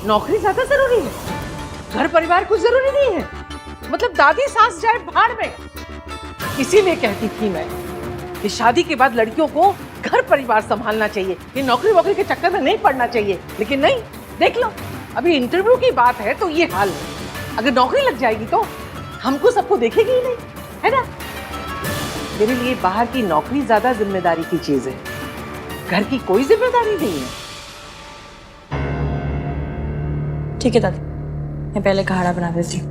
नौकरी ज्यादा जरूरी है, घर परिवार कुछ जरूरी नहीं है। मतलब दादी सास जाए भाड़ में। इसीलिए कहती थी मैं कि शादी के बाद लड़कियों को घर परिवार संभालना चाहिए, ये नौकरी वोकरी के चक्कर में नहीं पड़ना चाहिए। लेकिन नहीं, देख लो अभी इंटरव्यू की बात है तो ये हाल है। अगर नौकरी लग जाएगी तो हमको सबको देखेगी ही नहीं, है ना। मेरे लिए बाहर की नौकरी ज्यादा जिम्मेदारी की चीज है, घर की कोई जिम्मेदारी नहीं है। ठीक है दादी, मैं पहले खाना बना देती हूँ।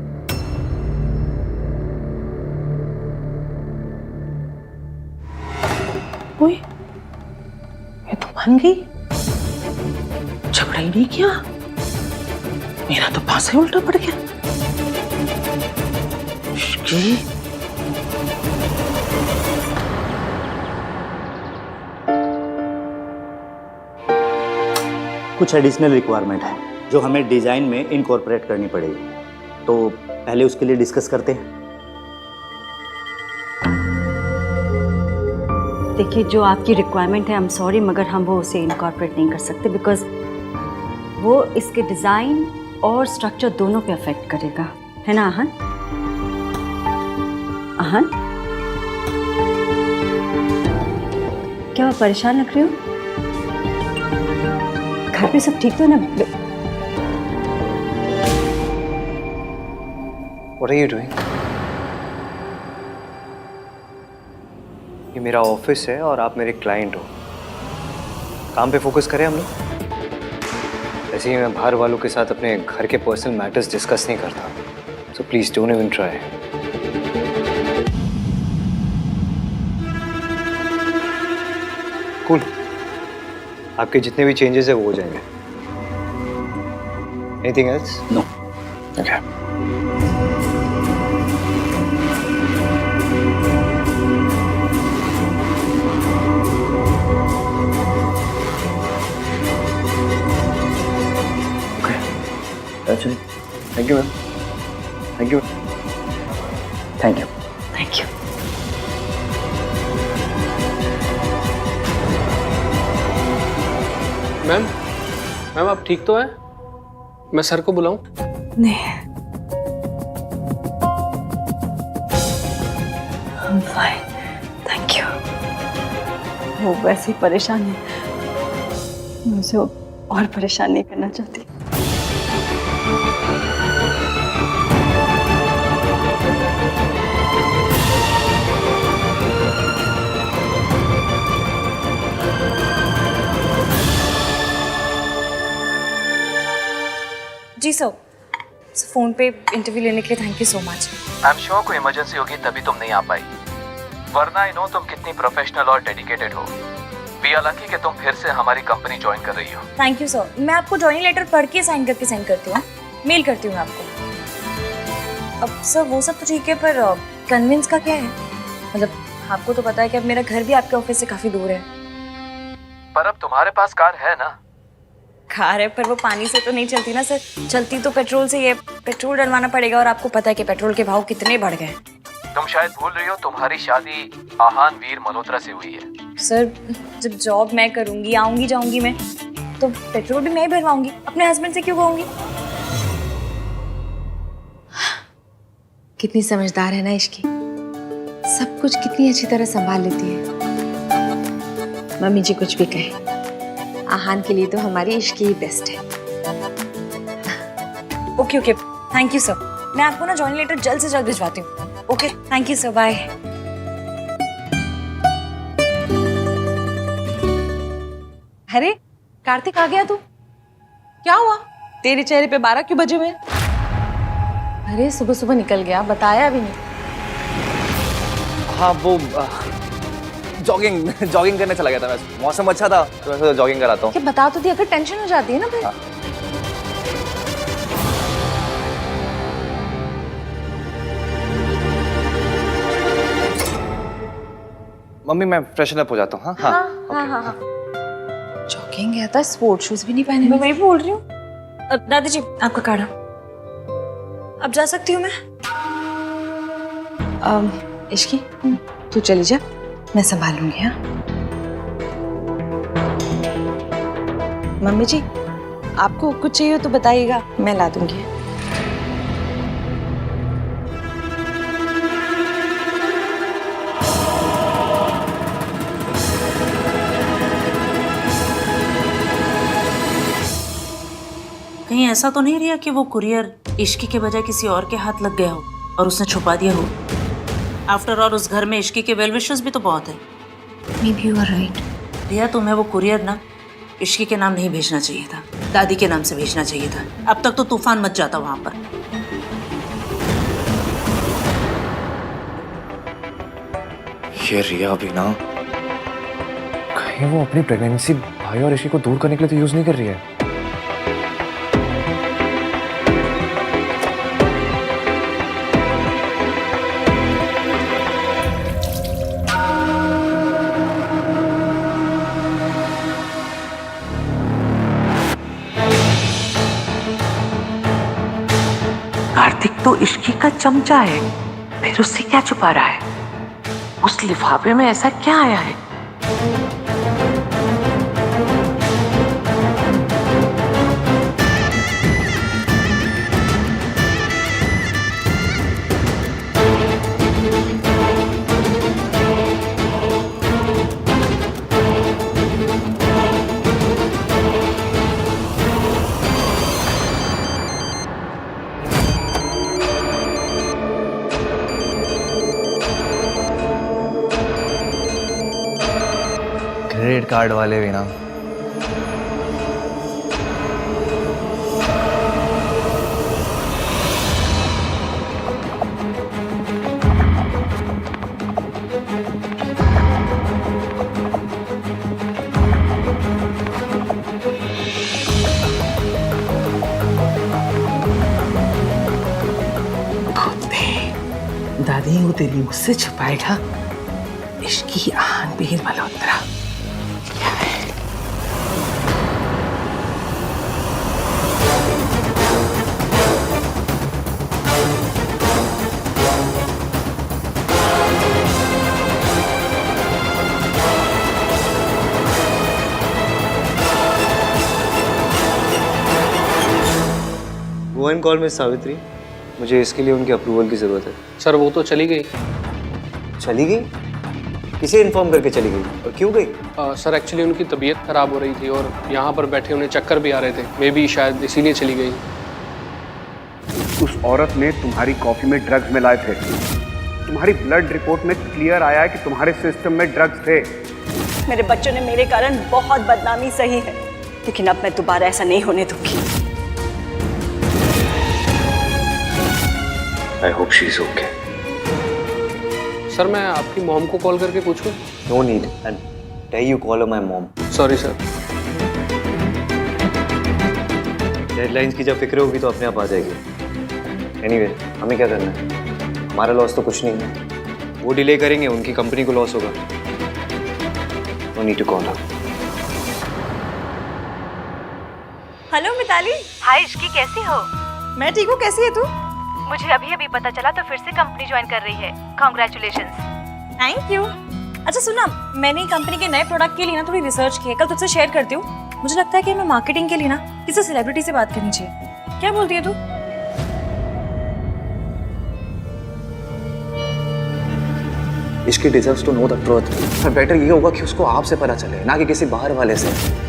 ओए, ये तो मान गई, झगड़ा ही नहीं किया। मेरा तो पासा ही उल्टा पड़ गया। कुछ एडिशनल रिक्वायरमेंट है जो हमें डिजाइन में इनकॉर्पोरेट करनी पड़ेगी, तो पहले उसके लिए डिस्कस करते हैं। देखिए, जो आपकी रिक्वायरमेंट है, आई एम सॉरी मगर हम वो उसे इनकॉर्पोरेट नहीं कर सकते, बिकॉज वो इसके डिज़ाइन और स्ट्रक्चर दोनों पे अफेक्ट करेगा, है ना आहन? आहन, क्या आप परेशान लग रही हो? घर पे सब ठीक तो है ना? What are you doing? ये मेरा ऑफिस है और आप मेरे क्लाइंट हो। काम पे फोकस करें हम लोग। ऐसे ही मैं बाहर वालों के साथ अपने घर के पर्सनल मैटर्स डिस्कस नहीं करता, so please don't even try. Cool, आपके जितने भी चेंजेस है वो हो जाएंगे। Anything else? No. Okay. That's it. Thank you, ma'am. Thank you. Thank you. Thank you. Ma'am आप ठीक तो हैं? मैं सर को बुलाऊं? नहीं, I'm fine. Thank you. वो वैसे ही परेशान है, मैं उसे और परेशान नहीं करना चाहती। जी सर, फ़ोन पे इंटरव्यू लेने के लिए thank you so much. I am sure कोई इमरजेंसी होगी तभी तुम नहीं आ पाई, वरना आई नो तुम कितनी प्रोफेशनल और डेडिकेटेड हो। वी आर लकी कि तुम फिर से हमारी कंपनी ज्वाइन कर रही हो। थैंक यू सर, मैं आपको जॉइनिंग लेटर पढ़ के साइन करके सेंड करती हूँ, मेल करती हूँ आपको। अब सर वो सब तो ठीक है, पर कन्विंस का क्या है? मतलब आपको तो पता है कि अब मेरा घर भी आपके ऑफिस से काफ़ी दूर है। पर अब तुम्हारे पास कार है ना? कार है, पर वो पानी से तो नहीं चलती ना सर, चलती तो पेट्रोल से। ये पेट्रोल डलवाना पड़ेगा और आपको पता है कि पेट्रोल के भाव कितने बढ़ गए। तुम शायद भूल रही हो तुम्हारी शादी आहान वीर मल्होत्रा से हुई है। सर जब जॉब मैं करूंगी, आऊंगी जाऊंगी मैं, तो पेट्रोल भी मैं ही भरवाऊंगी, अपने हस्बैंड से क्यों कहूंगी? कितनी समझदार है ना इश्की, सब कुछ कितनी अच्छी तरह संभाल लेती है। मम्मी जी कुछ भी कहे, आहान के लिए तो हमारी इश्की ही बेस्ट है। Okay okay, thank you sir. मैं आपको ना जॉइनिंग लेटर जल्द से जल्द भिजवाती हूँ। Okay, thank you sir, bye. अरे कार्तिक, आ गया तू? क्या हुआ तेरे चेहरे पे 12 क्यों बजे हुए? अरे सुबह सुबह निकल गया, बताया भी नहीं। हाँ वो जॉगिंग करने चला गया था मैं। मौसम अच्छा था तो मैं जॉगिंग कराता हूँ। क्या बता तो दिया, अगर टेंशन हो जाती है ना फिर। मम्मी मैं फ्रेशन अप हो जाता हूँ। हाँ हाँ। जॉगिंग गया था, स्पोर्ट शूज भी नहीं पहने। मैं वही बोल रही हूँ। दादी जी आपका काढ़ा। अब जा सकती हूँ मैं? इश्की तू चली जा, मैं संभाल लूंगी। हाँ मम्मी जी, आपको कुछ चाहिए तो बताइएगा, मैं ला दूंगी। कहीं ऐसा तो नहीं रिया कि वो कुरियर इश्की के बजाय किसी और के हाथ लग गया हो और उसने छुपा दिया हो? आफ्टर ऑल उस घर में इश्की के वेल विशर्स भी तो बहुत है। Maybe you are right. रिया, तुम्हें वो कुरियर ना इश्की के नाम नहीं भेजना चाहिए था, दादी के नाम से भेजना चाहिए था। अब तक तो तूफान मच जाता वहां पर। ये रिया भी ना, कहीं वो अपनी प्रेगनेंसी भाई और इश्की को दूर करने के लिए तो यूज नहीं कर रही है। कार्तिक तो इश्की का चमचा है, फिर उससे क्या छुपा रहा है? उस लिफाफे में ऐसा क्या आया है? क्रेडिट कार्ड वाले भी ना। दादी वो तेरी मुझसे छुपाएगा इश्की आन बीर मल्होत्रा। क्या है? वो एंड कॉल मिस सावित्री, मुझे इसके लिए उनके अप्रूवल की जरूरत है। सर वो तो चली गई। चली गई? किसे इन्फॉर्म करके चली गई और क्यों गई? सर एक्चुअली उनकी तबीयत खराब हो रही थी और यहाँ पर बैठे उन्हें चक्कर भी आ रहे थे, मे बी शायद इसीलिए चली गई। उस औरत ने तुम्हारी कॉफी में ड्रग्स मिलाए थे। तुम्हारी ब्लड रिपोर्ट में क्लियर आया है कि तुम्हारे सिस्टम में ड्रग्स थे। मेरे बच्चों ने मेरे कारण बहुत बदनामी सही है, लेकिन अब मैं दोबारा ऐसा नहीं होने दूंगी। I hope she is okay. Sir मैं आपकी मॉम को कॉल करके पूछूं? No need, and tell you call my mom. Sorry sir. Deadlines की जब फिक्र होगी तो अपने आप आ जाएगी। एनीवे, हमें क्या करना है? हमारा लॉस तो कुछ नहीं है। वो डिले करेंगे, उनकी कंपनी को लॉस होगा। No need to call her. Hello Mitali. Hi Ishki, कैसी हो? मैं ठीक हूँ, कैसी है तू? मुझे अभी अभी पता चला तो फिर से कंपनी ज्वाइन कर रही है। कांग्रेचुलेशंस। Thank you. अच्छा सुना, मैंने कंपनी के नए प्रोडक्ट के लिए ना थोड़ी रिसर्च की है, कल तुझसे शेयर करती हूँ। मुझे लगता है कि हमें मार्केटिंग के लिए ना किसी सेलिब्रिटी से बात करनी चाहिए। क्या बोलती है तू? Ishki deserves to know the truth. पर बेटर ये होगा कि उसको आपसे पता चले, ना कि किसी बाहर वाले से।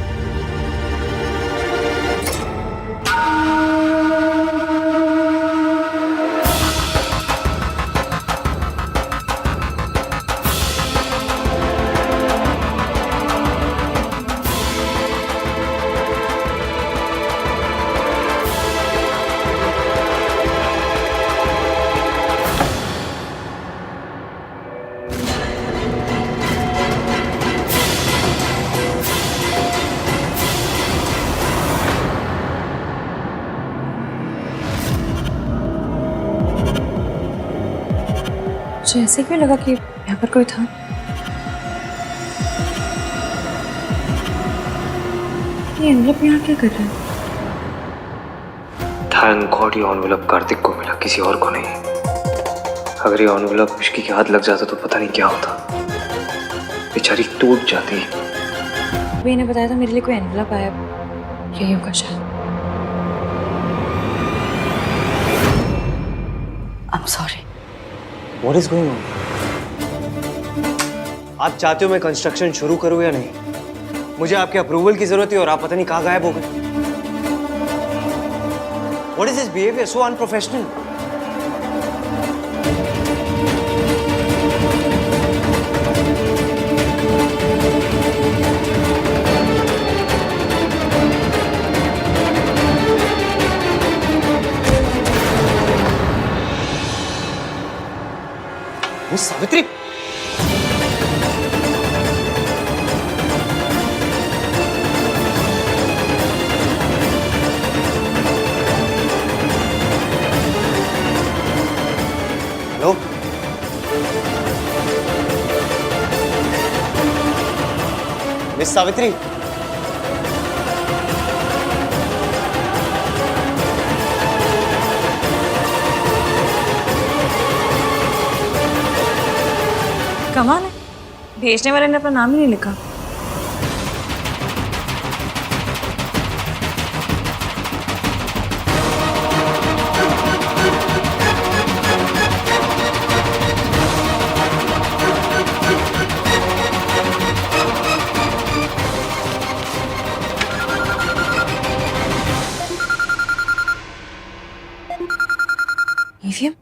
मुझे ऐसे क्यों लगा कि यहाँ पर कोई था? ये एनवलप यहाँ क्या कर रहा है? थैंक गॉड ये एनवलप कार्तिक को मिला, किसी और को नहीं। अगर ये एनवलप इश्की के हाथ लग जाता तो पता नहीं क्या होता। बेचारी टूट जाती। अभी इन्हें बताया था मेरे लिए कोई एनवलप आया, यही होगा शायद। What is going on? आप चाहते हो मैं कंस्ट्रक्शन शुरू करूं या नहीं? मुझे आपके अप्रूवल की जरूरत है और आप पता नहीं कहाँ गायब हो गए। What is this behavior? So unprofessional. Miss Savitri, hello, miss Savitri, कमाल है, भेजने वाले ने अपना नाम ही नहीं लिखा। ईवीएम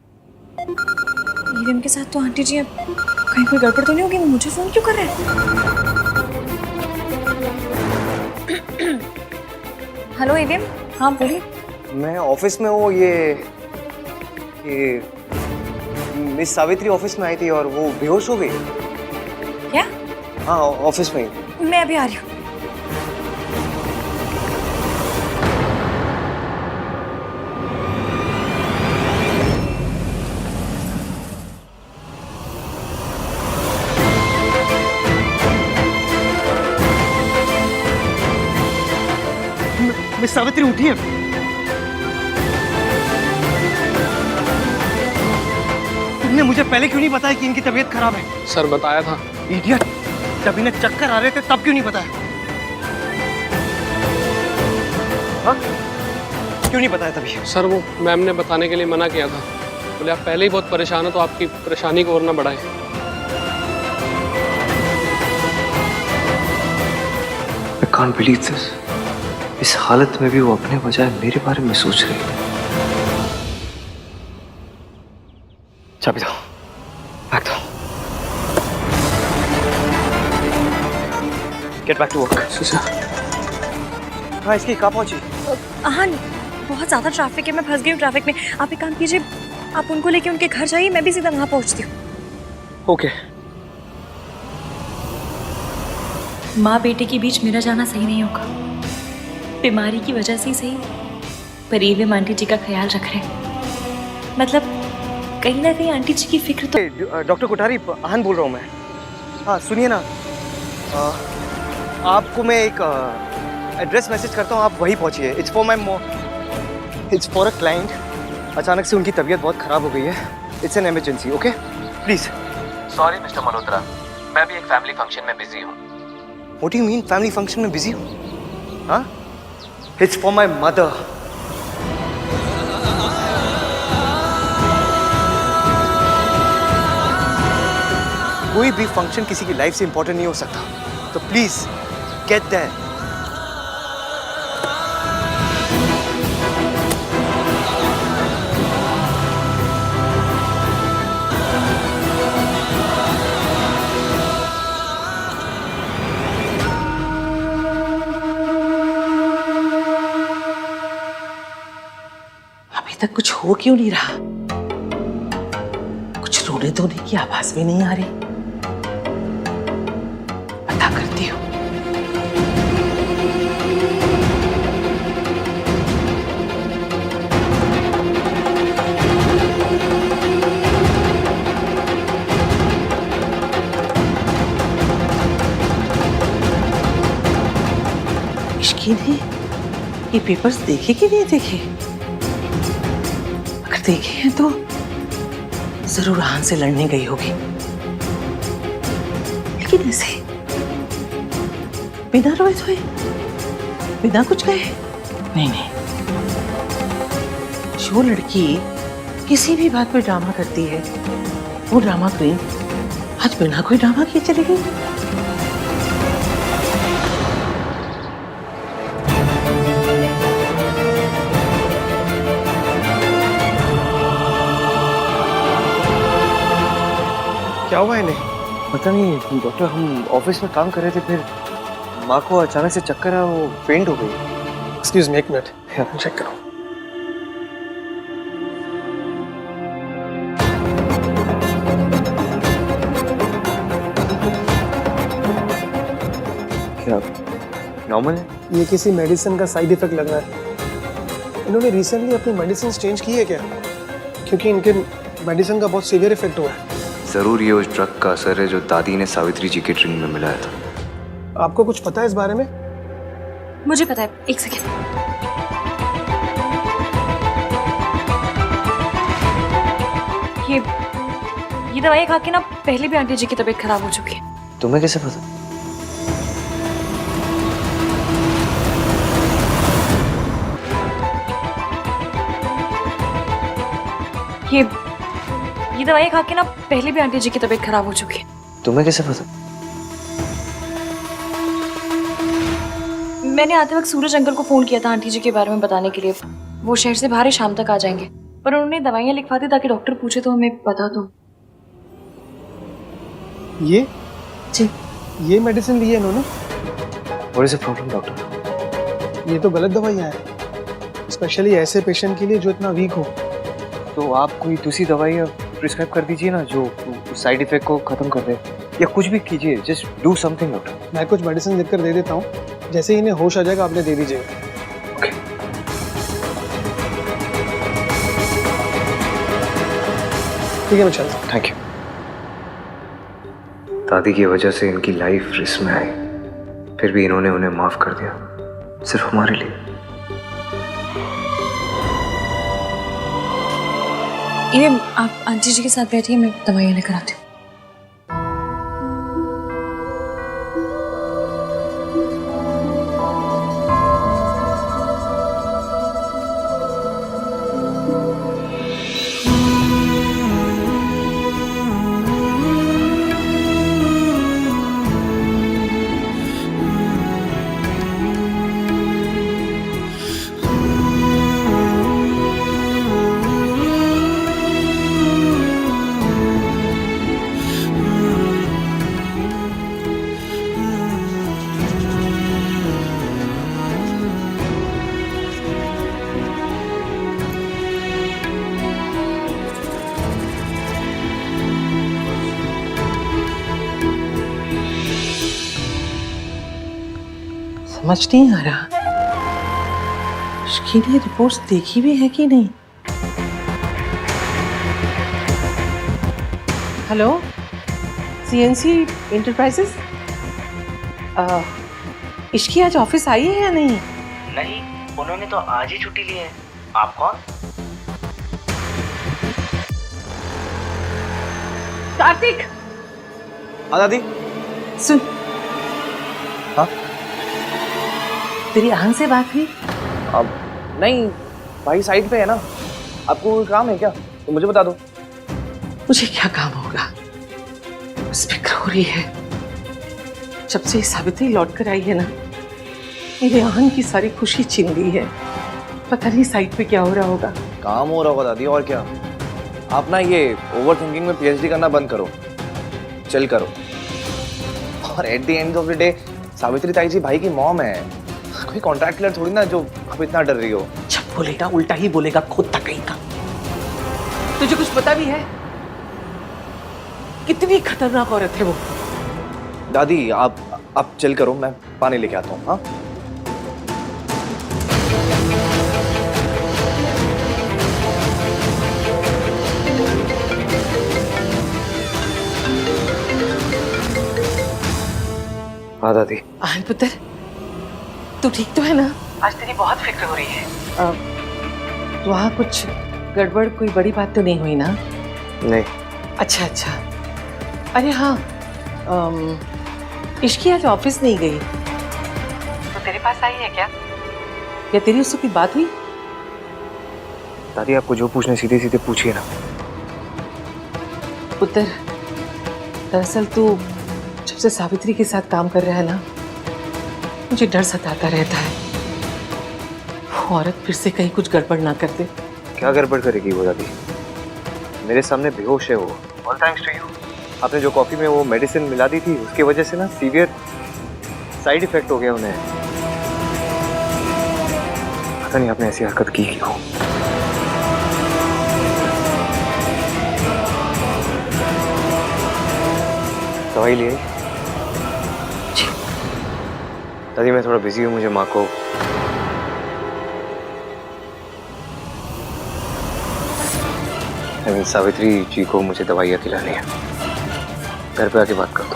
ईवीएम के साथ तो आंटी जी अब कहीं कोई गड़बड़ तो नहीं होगी? वो मुझे फोन क्यों कर रहे हैं? हेलो ईवीएम, हाँ बोलिए। मैं ऑफिस में हूँ। ये मिस सावित्री ऑफिस में आई थी और वो बेहोश हो गई। क्या? हाँ, ऑफिस में ही। मैं अभी आ रही हूँ। मिस सावित्री उठिए। तुमने मुझे पहले क्यों नहीं बताया कि इनकी तबीयत खराब है? सर बताया था। इडियट, जब इन्हें चक्कर आ रहे थे तब क्यों नहीं बताया? हाँ? क्यों नहीं बताया तभी? सर वो मैम ने बताने के लिए मना किया था। बोले आप पहले ही बहुत परेशान हो तो आपकी परेशानी को और ना बढ़ाएं। I can't believe this. इस हालत में भी वो अपने बजाय मेरे बारे में सोच रही है। चाबी दो, बैग दो। Get back to work. हाँ, इसकी कहाँ पहुंची? हाँ, बहुत ज़्यादा ट्रैफिक है, मैं फंस गई हूँ ट्रैफिक में। आप एक काम कीजिए, आप उनको लेके उनके घर जाइए, मैं भी सीधा वहाँ पहुँचती हूँ। ओके। माँ बेटे के बीच मेरा जाना सही नहीं होगा। बीमारी की वजह से ही सही, पर ईवीएम आंटी जी का ख्याल रख रहे हैं। मतलब कहीं ना कहीं आंटी जी की फिक्र तो। डॉक्टर कोठारी, आहन बोल रहा हूँ मैं। हाँ सुनिए ना, आपको मैं एक एड्रेस मैसेज करता हूँ, आप वहीं पहुँचिए। It's for a client. अचानक से उनकी तबीयत बहुत ख़राब हो गई है। It's an emergency, okay please. Sorry mister Malhotra, मैं भी एक फैमिली फंक्शन में बिजी हूँ। What do you mean family function में बिजी हूँ? हाँ, इट्स फॉर माई मदर। कोई भी फंक्शन किसी की लाइफ से इंपॉर्टेंट नहीं हो सकता, तो प्लीज गेट दैट। अभी तक कुछ हो क्यों नहीं रहा? कुछ रोने धोने की आवाज भी नहीं आ रही। पता करती हूँ। इश्की ने ये पेपर्स देखे कि नहीं देखे? अगर देखे हैं तो जरूर आहन से लड़ने गई होगी, लेकिन ऐसे बिना रोए धोए, बिना कुछ कहे? नहीं नहीं, जो लड़की किसी भी बात पे ड्रामा करती है वो ड्रामा क्वीन आज बिना कोई ड्रामा किए चली गई। क्या हुआ इन्हें? पता नहीं डॉक्टर, हम ऑफिस में काम कर रहे थे, फिर माँ को अचानक से चक्कर आया, वो फेंट हो गई। एक्सक्यूज मी, एक मिनट चेक करो। क्या नॉर्मल है? ये किसी मेडिसिन का साइड इफेक्ट लग रहा है। इन्होंने रिसेंटली अपनी मेडिसिन चेंज की है क्या? क्योंकि इनके मेडिसिन का बहुत सीवियर इफेक्ट हुआ है। जरूर ये उस ड्रग का असर है जो दादी ने सावित्री जी के ड्रिंक में मिलाया था। आपको कुछ पता है इस बारे में? मुझे पता है, एक सेकेंड। ये दवाई खा के ना पहले भी आंटी जी की तबीयत खराब हो चुकी है। तुम्हें कैसे पता? ये दवाई खा के ना पहले भी आंटी जी की तबीयत खराब हो चुकी है। तुम्हें कैसे पता? मैंने आते वक्त सूरज अंकल को फोन किया था आंटी जी के बारे में बताने के लिए। वो शहर से बाहर ही शाम तक आ जाएंगे, पर उन्होंने दवाइयाँ लिखवा दी ताकि डॉक्टर पूछे तो हमें बता दो। ये जी, ये मेडिसिन ली है इन्होंने? What is the problem, doctor? ये तो गलत दवाइयाँ हैं, स्पेशली ऐसे पेशेंट के लिए जो इतना वीक हो। तो आप कोई दूसरी दवाई प्रिस्क्राइब कर दीजिए ना, जो साइड इफेक्ट को खत्म कर दे, या कुछ भी कीजिए। Just do something doctor. मैं कुछ मेडिसिन लिख कर दे देता हूँ, जैसे ही इन्हें होश आ जाएगा आपने दे दीजिएगा। ओके। ठीक है, मैं चलता हूँ। Thank you. दादी की वजह से इनकी लाइफ रिस्क में आई, फिर भी इन्होंने उन्हें माफ कर दिया, सिर्फ हमारे लिए। ये आप आंटी जी के साथ बैठिए, मैं दवाइयाँ लेकर आती हूँ। समझ नहीं आ रहा उसकी लिए रिपोर्ट्स देखी भी है कि नहीं। हेलो, सीएनसी इंटरप्राइजेस, इश्की आज ऑफिस आई है या नहीं? नहीं, उन्होंने तो आज ही छुट्टी ली है। आप कौन? कार्तिक। हाँ दादी। सुन, हाँ तेरी आहन से बात हुई? अब नहीं, भाई साइड पे है ना। आपको कोई काम है क्या? तो मुझे बता दो। मुझे क्या काम होगा, बस फिक्र हो रही है। जब से सावित्री लौट कर आई है ना, मेरे आहन की सारी खुशी छीन ली है। पता नहीं साइड पे क्या हो रहा होगा। काम हो रहा होगा दादी, और क्या। आप ना ये ओवर थिंकिंग में पीएचडी करना बंद करो, चिल करो। और at the end of the day Savitri ताई जी भाई की मॉम है, कोई कॉन्ट्रैक्ट क्लियर थोड़ी ना जो आप इतना डर रही हो। जब बोलेगा उल्टा ही बोलेगा, खुद तक कहीं का। तुझे कुछ पता भी है कितनी खतरनाक औरत है वो? दादी आप चिल करो, मैं पानी लेके आता हूँ। हाँ हाँ दादी। आहन पुत्र, तू ठीक तो है ना? आज तेरी बहुत फिक्र हो रही है। वहाँ कुछ गड़बड़, कोई बड़ी बात तो नहीं हुई ना? नहीं। अच्छा अच्छा। अरे हाँ, इश्की आज ऑफिस नहीं गई, तो तेरे पास आई है क्या? या तेरी उससे कोई बात हुई? दादी आपको जो पूछना सीधे सीधे पूछिए ना। पुत्र, दरअसल तू जब से सावित्री के साथ काम कर रहा है ना, मुझे डर सताता रहता है वो औरत फिर से कहीं कुछ गड़बड़ ना कर दे। क्या गड़बड़ करेगी वो दादी? मेरे सामने बेहोश है वो। All thanks to you. आपने जो कॉफी में वो मेडिसिन मिला दी थी उसकी वजह से ना सीवियर साइड इफेक्ट हो गया उन्हें। पता नहीं आपने ऐसी हरकत की क्यों। दवाई लिए? दादी मैं थोड़ा बिजी हूँ, मुझे माँ को सावित्री जी को मुझे दवाइयाँ खिलानी है। घर पे आके बात कर दो।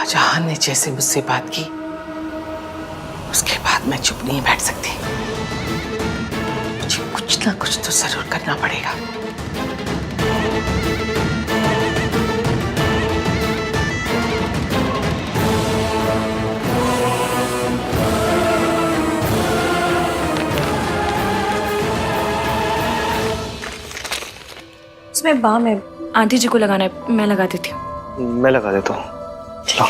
आज आहान ने जैसे मुझसे बात की उसके बाद मैं चुप नहीं बैठ सकती। मुझे कुछ ना कुछ तो जरूर करना पड़ेगा। उसमें बाम है, आंटी जी को लगाना है, मैं लगा देती हूँ। मैं लगा देता हूँ। चलो।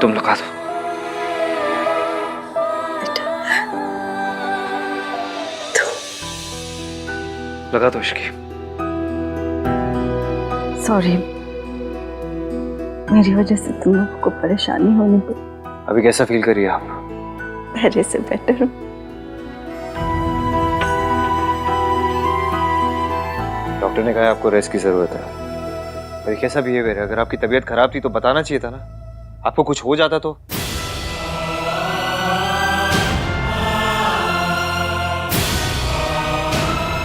तुम लगा दो। लगा दो इश्की। सॉरी, मेरी वजह से तुम लोगों को परेशानी होने पर। अभी कैसा फील कर रही है आप? पहले से बेटर हूँ। डॉक्टर ने कहा आपको रेस्ट की जरूरत है। पर कैसा बिहेवियर है? अगर आपकी तबीयत खराब थी तो बताना चाहिए था ना। आपको कुछ हो जाता तो?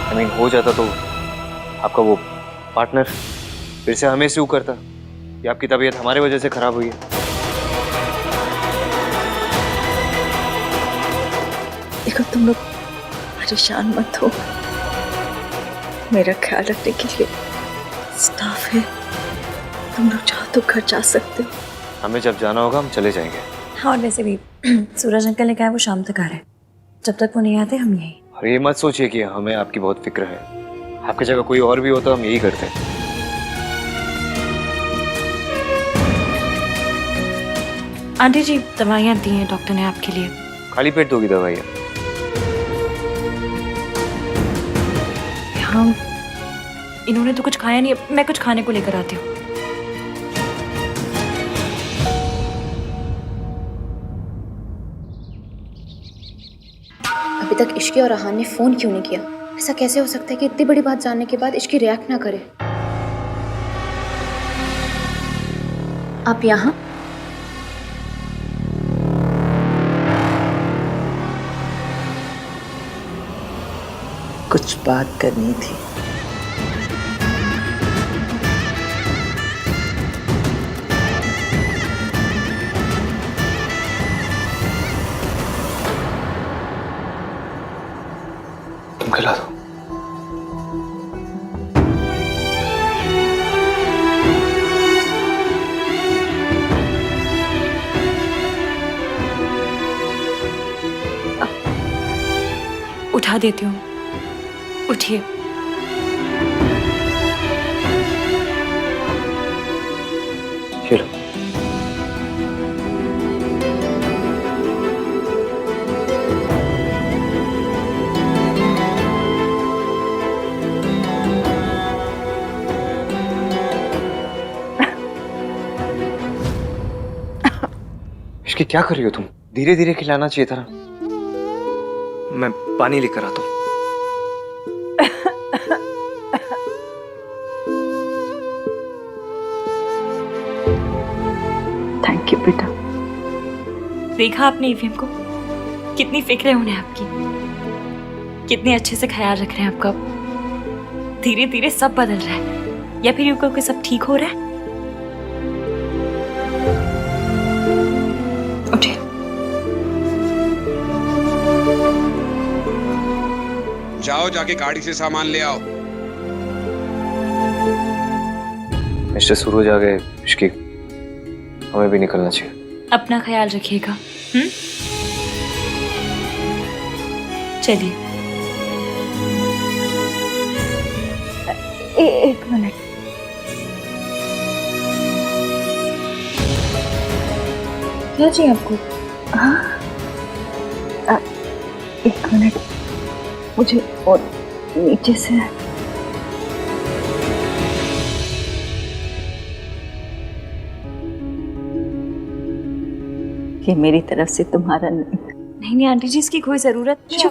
I mean, हो जाता तो आपका वो पार्टनर फिर से हमें सू करता कि आपकी तबीयत हमारे वजह से खराब हुई है। देखो तुम लोग परेशान मत हो, मेरा ख्याल रखने के लिए स्टाफ है। तुम लोग चाहो तो घर जा सकते हो। हमें जब जाना होगा हम चले जाएंगे। हाँ, और वैसे भी सूरज अंकल ने कहा है वो शाम तक आ रहे हैं। जब तक वो नहीं आते हम यहीं। और ये मत सोचिए कि हमें आपकी बहुत फिक्र है। आपकी जगह कोई और भी होता हम यही करते। आंटी जी दवाइयाँ दी हैं डॉक्टर ने आपके लिए। खाली पेट दोगी दवाइयाँ? हाँ, इन्होंने तो कुछ खाया नहीं, मैं कुछ खाने को लेकर आती हूँ। अभी तक इश्की और आहान ने फोन क्यों नहीं किया? ऐसा कैसे हो सकता है कि इतनी बड़ी बात जानने के बाद इश्की रिएक्ट ना करे? आप यहाँ? कुछ बात करनी थी। तुम खिला दो। उठा देती हूँ, उठिए। चलो। इसकी क्या कर रही हो तुम? धीरे धीरे खिलाना चाहिए था ना। मैं पानी लेकर आता हूँ। थैंक यू बेटा। देखा आपने ईवीएम को? कितनी फिक्र है उन्हें आपकी, कितने अच्छे से ख्याल रख रहे हैं आपका। धीरे धीरे सब बदल रहा है, या फिर यूं कहो कि सब ठीक हो रहा है। उठिए। जाओ जाके गाड़ी से सामान ले आओ। मिस्टर सूरज आ गए इश्की, हमें भी निकलना चाहिए। अपना ख्याल रखिएगा। चलिए। एक मिनट। क्या चाहिए आपको? हाँ, एक मिनट, मुझे और नीचे से। ये मेरी तरफ से तुम्हारा नहीं। नहीं आंटी जी, इसकी कोई जरूरत नहीं है।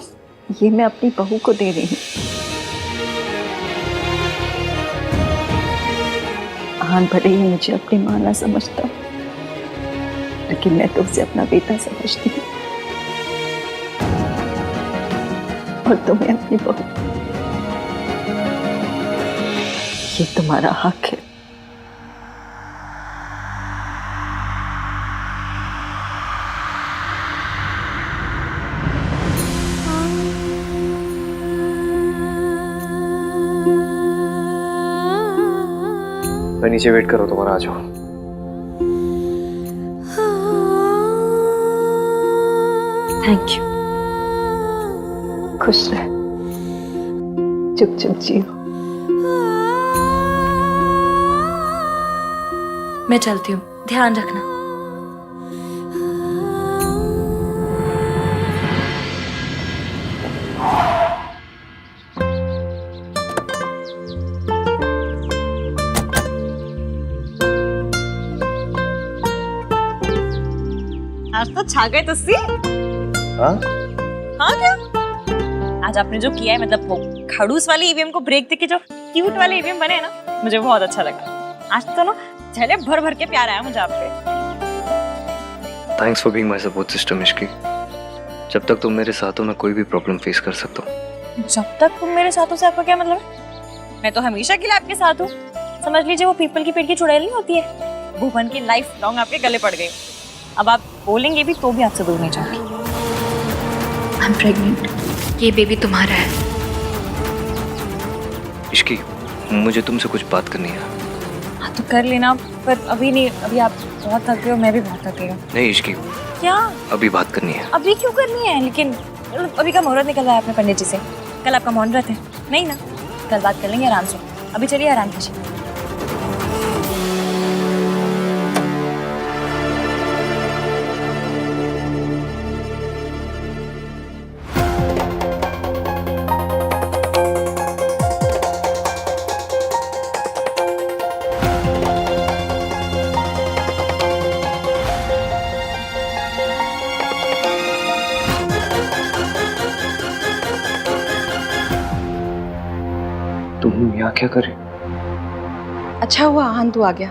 ये मैं अपनी बहू को दे रही हूँ। आहान भले ही मुझे अपनी माँ ना समझता, लेकिन मैं तो उसे अपना बेटा समझती हूँ, और तुम्हें अपनी बहू। ये तुम्हारा हक है। मैं नीचे वेट करो, तुम्हारा आ जाओ। Thank you. खुश रह, चुप चुप जियो। मैं चलती हूँ, ध्यान रखना। आज तो छा गए तुस्सी। हाँ? हाँ क्या? आज आपने जो किया है, मतलब वो खड़ूस वाली ईवीएम को ब्रेक देके जो क्यूट वाले ईवीएम बने हैं ना, मुझे बहुत अच्छा लगा। आज तो ना झले भर भर के प्यार आया मुझे आप पे। Thanks for being my support system Ishki. जब तक तुम मेरे साथ हो मैं कोई भी प्रॉब्लम फेस कर सकता हूँ। जब तक तुम मेरे साथ हो से आपका क्या मतलब है? मैं तो हमेशा के लिए आपके साथ हूँ। समझ लीजिए वो पीपल की पेड़ की चुड़ैल नहीं होती है, भूपन की लाइफ लॉन्ग आपके गले पड़ गई। अब आप बोलेंगे भी तो भी आपसे दूर नहीं जाऊंगी। आई एम प्रेग्नेंट। ये बेबी तुम्हारा है। इश्की, मुझे तुमसे कुछ बात करनी है। हाँ तो कर लेना, पर अभी नहीं। अभी आप बहुत थक गए हो, मैं भी बहुत थक गई हूँ। नहीं इश्की, क्या? अभी बात करनी है। अभी क्यों करनी है? लेकिन अभी का मुहूर्त निकल रहा है अपने पंडित जी से। कल आपका मौन व्रत है नहीं ना? कल बात कर लेंगे आराम से। अभी चलिए आराम कीजिए। तुम यहाँ क्या कर रही? अच्छा हुआ आहान तू आ गया।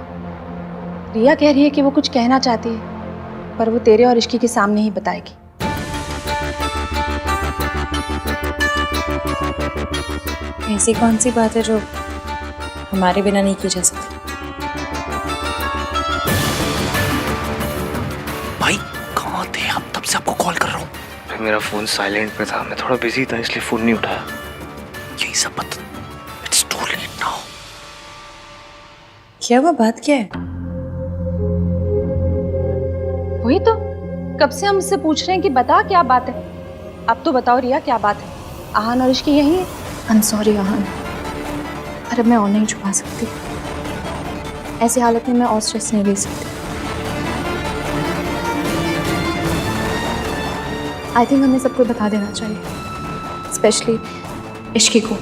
रिया कह रही है कि वो कुछ कहना चाहती है, पर वो तेरे और इश्की के सामने ही बताएगी। ऐसी कौन सी बात है जो हमारे बिना नहीं की जा सकती? भाई कहाँ थे? अब तब से आपको कॉल कर रहा हूँ। मेरा फोन साइलेंट पे था, मैं थोड़ा बिजी था इसलिए फोन नहीं उठाया। यही सब बात। It's too late now. क्या हुआ? बात क्या है? वही तो कब से हम उससे पूछ रहे हैं कि बता क्या बात है। अब तो बताओ रिया क्या बात है। आहान और इश्की यही है। आई एम सॉरी आहान, पर अब मैं और नहीं छुपा सकती। ऐसी हालत में मैं और स्ट्रेस नहीं ले सकती। आई थिंक हमें सबको बता देना चाहिए, स्पेशली इश्की को।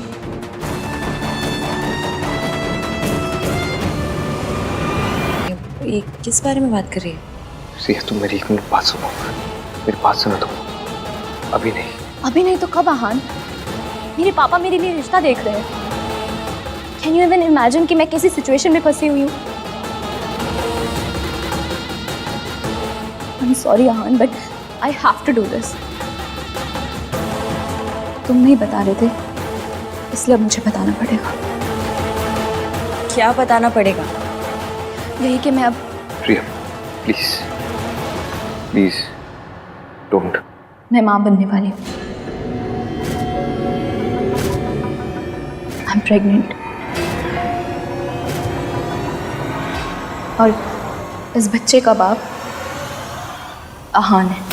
ये किस बारे में बात कर रही है? सिया तुम मेरी एक मिनट बात सुनो, मेरी बात सुनो तुम। अभी नहीं। अभी नहीं तो कब आहान? मेरे पापा मेरे लिए रिश्ता देख रहे हैं। कैन यू इवन इमेजिन कि मैं कैसी सिचुएशन में फंसी हुई हूँ? I am sorry Aahan, but I have to do this. तुम नहीं बता रहे थे, इसलिए अब मुझे बताना पड़ेगा। क्या बताना पड़ेगा? यही कि मैं अब प्रिया प्लीज प्लीज डोंट। मैं माँ बनने वाली हूँ। आई एम प्रेग्नेंट और इस बच्चे का बाप आहान है।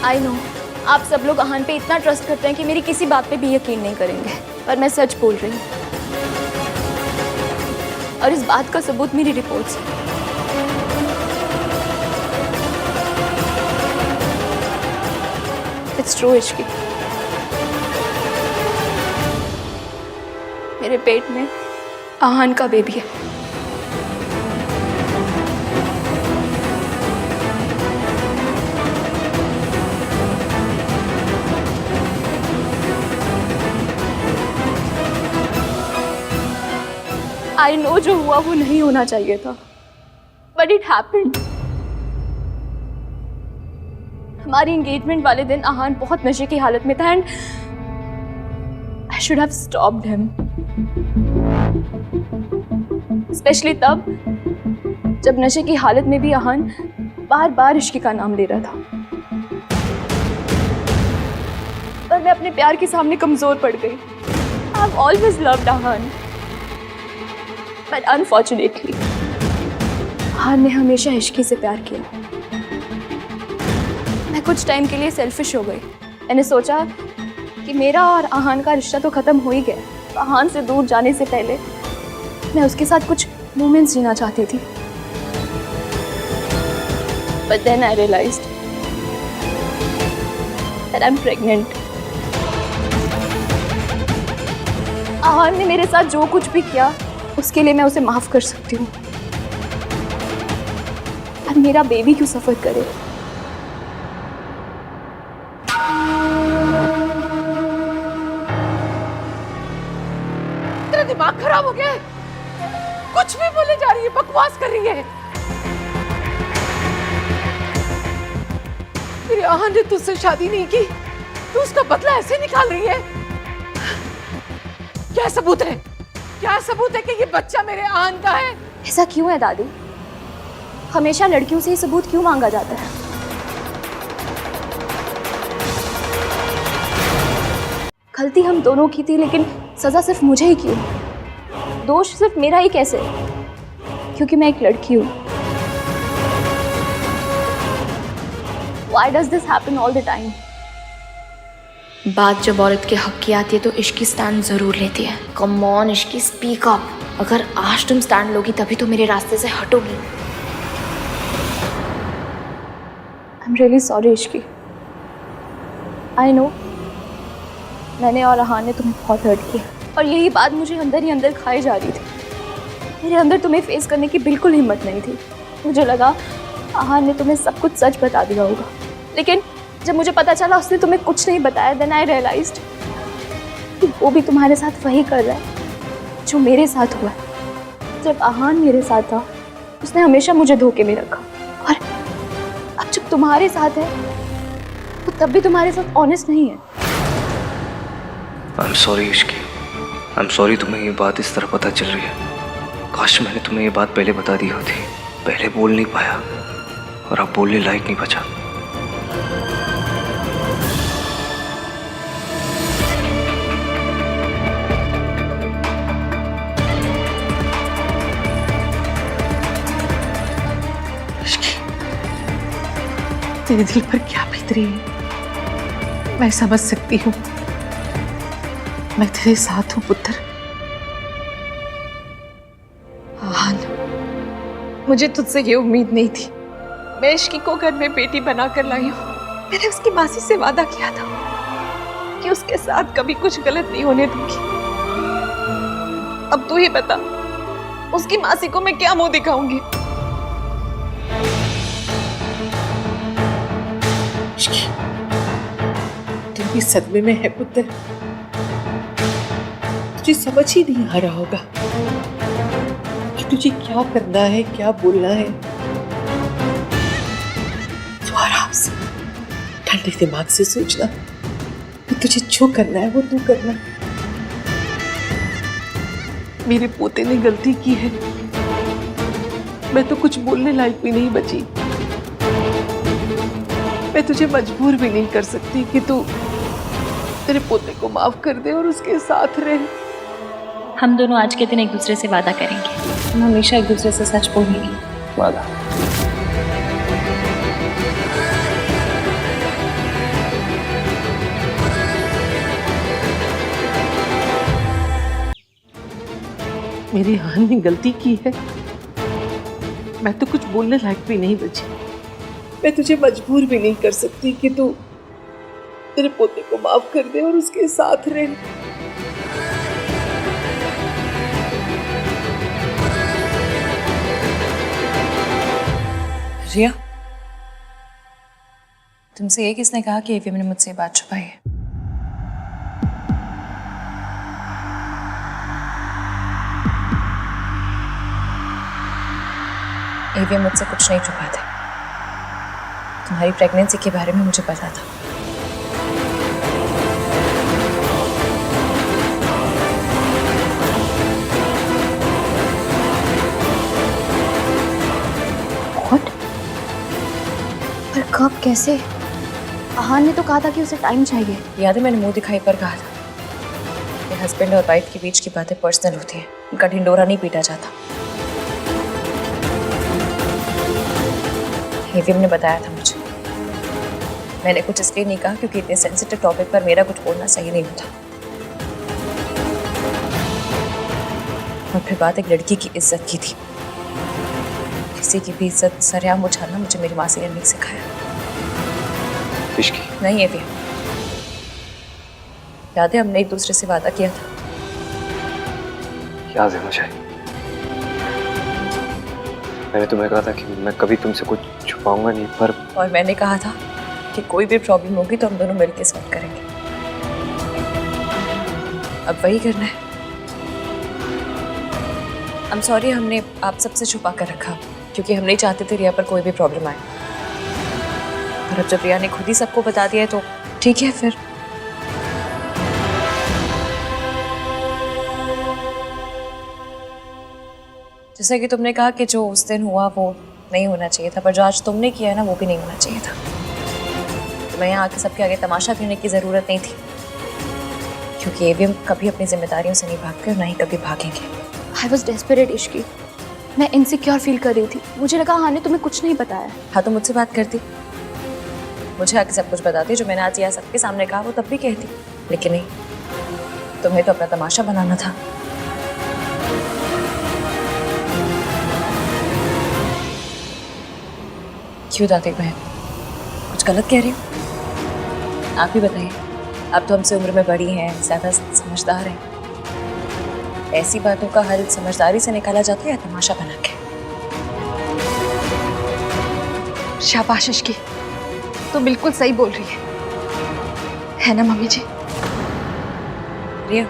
आई नो आप सब लोग आहान पे इतना ट्रस्ट करते हैं कि मेरी किसी बात पे भी यकीन नहीं करेंगे, पर मैं सच बोल रही हूँ और इस बात का सबूत मेरी रिपोर्ट्स है। इट्स ट्रू इश्की, मेरे पेट में आहान का बेबी है। आई नो जो हुआ वो नहीं होना चाहिए था, बट इट हैपेंड। हमारी एंगेजमेंट वाले दिन आहान बहुत नशे की हालत में था and I should have stopped him, specially तब जब नशे की हालत में भी आहान बार बार इश्की का नाम ले रहा था। पर मैं अपने प्यार के सामने कमजोर पड़ गई। I have always loved Aahan, but unfortunately Aahan ने हमेशा इश्की से प्यार किया। मैं कुछ टाइम के लिए सेल्फिश हो गई। मैंने सोचा कि मेरा और आहान का रिश्ता तो ख़त्म हो ही गया, तो आहान से दूर जाने से पहले मैं उसके साथ कुछ मोमेंट्स जीना चाहती थी। But then I realised that I am pregnant. Aahan ने मेरे साथ जो कुछ भी किया उसके लिए मैं उसे माफ कर सकती हूँ, और मेरा बेबी क्यों सफर करे। तेरा दिमाग खराब हो गया है? कुछ भी बोले जा रही है, बकवास कर रही है। तेरे आहान ने तुझसे शादी नहीं की, तू उसका बदला ऐसे निकाल रही है। क्या सबूत है? क्या सबूत है कि ये बच्चा मेरे आहान का है? ऐसा क्यों है दादी? हमेशा लड़कियों से ये सबूत क्यों मांगा जाता है? गलती हम दोनों की थी, लेकिन सजा सिर्फ मुझे ही क्यों? दोष सिर्फ मेरा ही कैसे? क्योंकि मैं एक लड़की हूँ। Why does this happen all the time? बात जब औरत के हक की आती है तो इश्की स्टैंड जरूर लेती है। Come on Ishki, speak up. अगर आज तुम स्टैंड लोगी तभी तो मेरे रास्ते से हटोगी। I'm really sorry Ishki. I know मैंने और आहान ने तुम्हें बहुत हर्ट किया, और यही बात मुझे अंदर ही अंदर खाई जा रही थी। मेरे अंदर तुम्हें फेस करने की बिल्कुल हिम्मत नहीं थी। मुझे लगा आहान ने तुम्हें सब कुछ सच बता दिया होगा, लेकिन जब मुझे पता चला उसने तुम्हें कुछ नहीं बताया, देन आई रियलाइज्ड कि वो भी तुम्हारे साथ वही कर रहा है जो मेरे साथ हुआ है। जब आहान मेरे साथ था उसने हमेशा मुझे धोखे में रखा, और अब जब तुम्हारे साथ है वो तब भी तुम्हारे साथ ऑनेस्ट नहीं है। आई am sorry Ishki, I am sorry तुम्हें ये बात इस तरह पता चल रही है। काश मैंने तुम्हें ये बात पहले बता दी होती। पहले बोल नहीं पाया और अब बोलने लायक नहीं बचा। तेरे दिल पर क्या बीत रही है मैं समझ सकती हूँ। मैं तेरे साथ हूँ पुत्र। आहान, मुझे तुझसे ये उम्मीद नहीं थी। मैं इश्की को घर में बेटी बनाकर लाई हूँ। मैंने उसकी मासी से वादा किया था कि उसके साथ कभी कुछ गलत नहीं होने दूंगी। अब तू ही बता, उसकी मासी को मैं क्या मुंह दिखाऊंगी? तू भी सदमे में है पुत्र। तुझे समझ ही नहीं आ रहा होगा कि तुझे क्या करना है, क्या बोलना है। तू आराम से ठंडे दिमाग से सोचना कि तुझे जो करना है वो तू करना। मेरे पोते ने गलती की है, मैं तो कुछ बोलने लायक भी नहीं बची। मैं तुझे मजबूर भी नहीं कर सकती कि तू तेरे पोते को माफ कर दे और उसके साथ रहे। हम दोनों आज के दिन एक दूसरे से वादा करेंगे, हम हमेशा एक दूसरे से सच बोलेंगे। वादा। मेरी आहान ने गलती की है, मैं तो कुछ बोलने लायक भी नहीं बची। मैं तुझे मजबूर भी नहीं कर सकती कि तू तेरे पोते को माफ कर दे और उसके साथ रहे। रिया, तुमसे ये किसने कहा कि एवीएम ने मुझसे ये बात छुपाई है? एवीएम मुझसे कुछ नहीं छुपाते। तुम्हारी प्रेगनेंसी के बारे में मुझे पता था। What? पर कब, कैसे? आहान ने तो कहा था कि उसे टाइम चाहिए। याद है मैंने मुंह दिखाई पर कहा था कि हस्बैंड और वाइफ के बीच की बातें पर्सनल होती हैं, उनका ढिंडोरा नहीं पीटा जाता। एवीएम ने बताया था मुझे। मैंने कुछ इसलिए नहीं कहा क्योंकि इतने सेंसिटिव टॉपिक पर मेरा कुछ बोलना सही नहीं होता। और फिर बात एक लड़की की इज्जत की थी। किसी की भी इज्जत सरेआम उछालना मुझे मेरी मासी ने नहीं सिखाया। इश्की? नहीं एवीएम, याद है हमने एक दूसरे से वादा किया था? याद है मुझे। मैंने तुम्हें कहा था कि मैं कभी तुमसे कुछ छुपाऊंगा नहीं, पर और मैंने कहा था कि कोई भी प्रॉब्लम होगी तो हम दोनों मिलकर सॉल्व करेंगे। अब वही करना है। I'm sorry हमने आप सबसे छुपा कर रखा क्योंकि हम नहीं चाहते थे रिया पर कोई भी प्रॉब्लम आए। और अब जब रिया ने खुद ही सबको बता दिया है तो ठीक है फिर। जैसे कि तुमने कहा कि जो उस दिन हुआ वो नहीं होना चाहिए था, पर जो आज तुमने किया है ना वो भी नहीं होना चाहिए था। तो मैं यहाँ आके सबके आगे तमाशा करने की ज़रूरत नहीं थी क्योंकि एवीएम कभी अपनी जिम्मेदारियों से नहीं भागते और ना ही कभी भागेंगे। I was desperate इश्की, मैं इनसिक्योर फील कर रही थी। मुझे लगा आहान ने तुम्हें कुछ नहीं बताया। हाँ तो मुझसे बात करती, मुझे आके सब कुछ बताती। जो मैंने आज यहाँ सबके सामने कहा वो तब भी कहती, लेकिन नहीं, तुम्हें तो अपना तमाशा बनाना था। क्यों दादी बहन, कुछ गलत कह रही हूँ? आप ही बताइए। आप तो हमसे उम्र में बड़ी हैं, ज़्यादा समझदार हैं। ऐसी बातों का हल समझदारी से निकाला जाता है या तमाशा बना के? शाबाश इश्की, तो बिल्कुल सही बोल रही है ना मम्मी जी? रिया,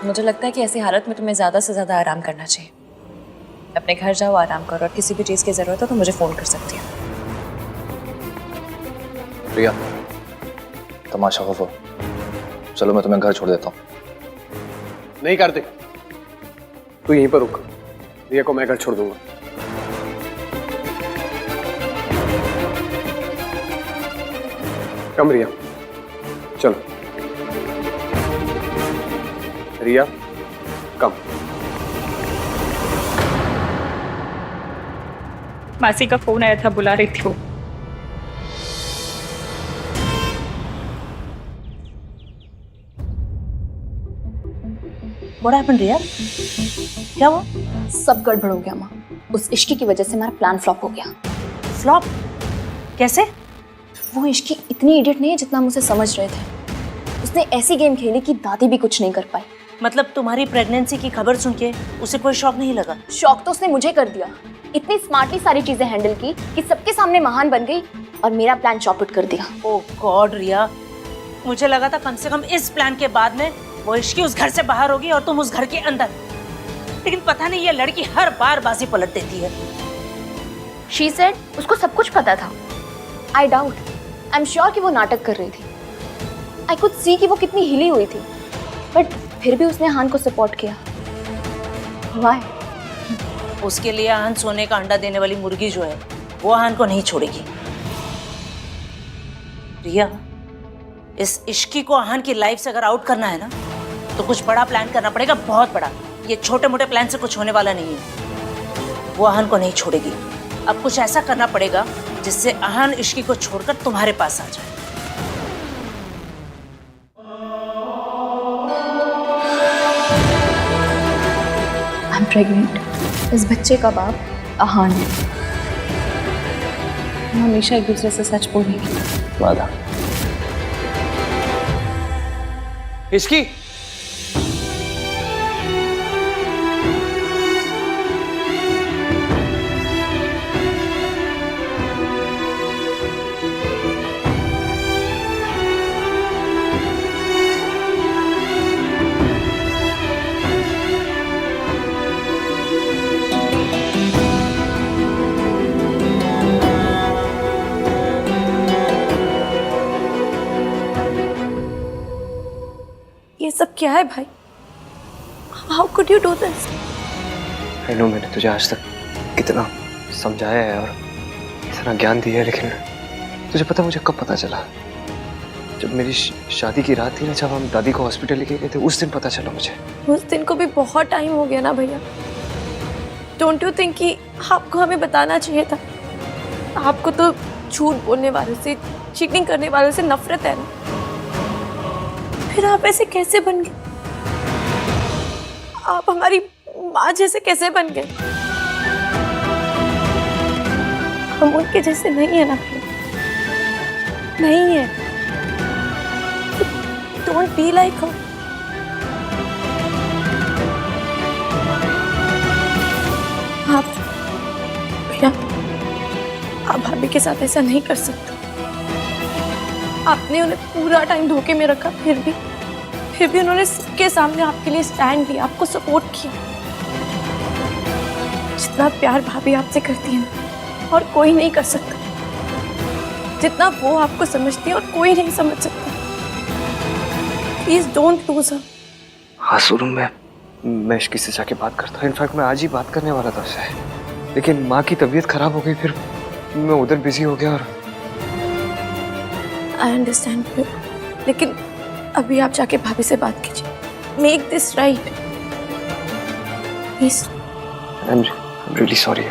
मुझे लगता है कि ऐसी हालत में तुम्हें ज़्यादा से ज़्यादा आराम करना चाहिए। अपने घर जाओ, आराम करो, और किसी भी चीज़ की ज़रूरत हो तो मुझे फ़ोन कर सकती हो। रिया, तमाशा खफो। चलो मैं तुम्हें घर छोड़ देता हूँ। नहीं कार्तिक, तू यहीं पर रुक। रिया को मैं घर छोड़ दूंगा। कम रिया, चलो। रिया कम। मासी का फोन आया था, बुला रही थी वो। What happened, रिया? क्या हुआ? सब गड़बड़ हो गया माँ। उस इश्की की वजह से हमारा प्लान फ्लॉप हो गया। फ्लॉप? कैसे? वो इश्की इतनी इडियट नहीं है जितना हम उसे समझ रहे थे। उसने ऐसी गेम खेली कि दादी भी कुछ नहीं कर पाई। मतलब तुम्हारी प्रेगनेंसी की खबर सुन के उसे कोई शौक नहीं लगा? शौक तो उसने मुझे कर दिया। इतनी स्मार्टली सारी चीजें हैंडल की कि सबके सामने महान बन गई और मेरा प्लान चौपट कर दिया। ओह गॉड रिया, मुझे लगा था कम से कम इस प्लान के बाद में वो इश्की उस घर से बाहर होगी और तुम उस घर के अंदर। लेकिन पता नहीं ये लड़की हर बार बाजी पलट देती है। शी सेड उसको सब कुछ पता था। I doubt, I am sure कि वो नाटक कर रही थी। आई कुड सी कि वो कितनी हिली हुई थी, बट फिर भी उसने आहान को सपोर्ट किया। वाई? उसके लिए आहान सोने का अंडा देने वाली मुर्गी जो है वो आहान को नहीं छोड़ेगी। रिया, इस इश्की को आहान की लाइफ से अगर आउट करना है ना तो कुछ बड़ा प्लान करना पड़ेगा, बहुत बड़ा। ये छोटे मोटे प्लान से कुछ होने वाला नहीं है। वो आहान को नहीं छोड़ेगी। अब कुछ ऐसा करना पड़ेगा जिससे आहान इश्की को छोड़कर तुम्हारे पास आ जाए। आई एम प्रेग्नेंट। इस बच्चे का बाप आहान है। हम हमेशा एक दूसरे से सच बोलेंगे। वादा। इश्की, ये सब क्या है भाई? How could you do this? I know, मैंने तुझे आज तक कितना समझाया है और इतना ज्ञान दिया है, लेकिन तुझे पता मुझे कब पता चला? जब मेरी शादी की रात थी ना, जब हम दादी को हॉस्पिटल लेके गए थे, उस दिन पता चला मुझे। उस दिन को भी बहुत टाइम हो गया ना भैया। डोंट यू थिंक कि आपको हमें बताना चाहिए था? आपको तो झूठ बोलने वालों से, चीटिंग करने वालों से नफरत है ना। फिर आप ऐसे कैसे बन गए? आप हमारी माँ जैसे कैसे बन गए? हम उनके जैसे नहीं है ना भैया, नहीं है। डोंट बी लाइक हर। आप भैया, आप भाभी के साथ ऐसा नहीं कर सकते। आपने उन्हें पूरा टाइम धोखे में रखा, फिर भी उन्होंने सबके सामने आपके लिए स्टैंड लिया, आपको सपोर्ट किया। जितना प्यार भाभी आपसे करती है ना, और कोई नहीं कर सकता। जितना वो आपको समझती है और कोई नहीं समझ सकता। Please don't lose her. हाँ सुरू, मैं इश्की से जाके बात करता हूँ। इनफैक्ट मैं आज ही बात करने वाला था उससे, लेकिन माँ की तबीयत खराब हो गई, फिर मैं उधर बिजी हो गया। और आई अंडरस्टैंड यू, लेकिन अभी आप जाके भाभी से बात कीजिए। Make this right please. I'm really sorry.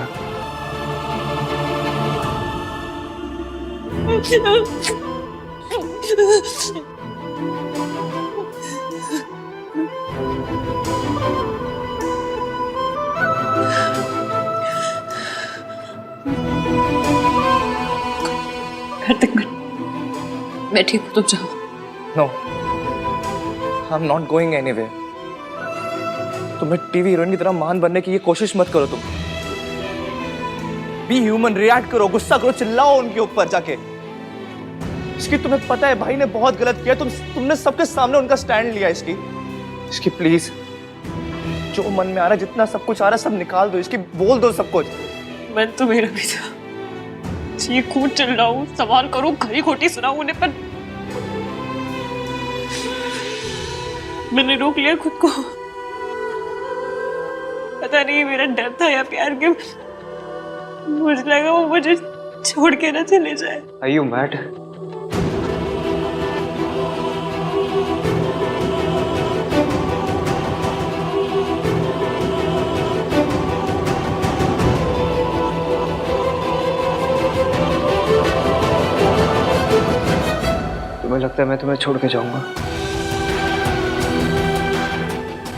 मैं ठीक हूँ, तुम जाओ। No, I am not going anywhere. तुम्हें टीवी हीरोइन की तरह महान बनने की ये कोशिश मत करो। तुम बी ह्यूमन, रिएक्ट करो, गुस्सा करो, चिल्लाओ उनके ऊपर जाके। इसकी तुम्हें पता है भाई ने बहुत गलत किया। तुमने सबके सामने उनका स्टैंड लिया। इसकी प्लीज, जो मन में आ रहा है, जितना सब कुछ आ रहा है, सब निकाल दो। इसकी बोल दो सब कुछ। मैं तो मेरा भी था, चीखूं चिल्लाऊं, सवाल करूं, खरी खोटी सुनाऊं उन्हें, पर मैंने रोक लिया खुद को। पता नहीं मेरा डर था या प्यार के, मुझे लगा वो मुझे छोड़ के ना चले जाए। Are you mad? तुम्हें लगता है मैं तुम्हें छोड़ के जाऊंगा?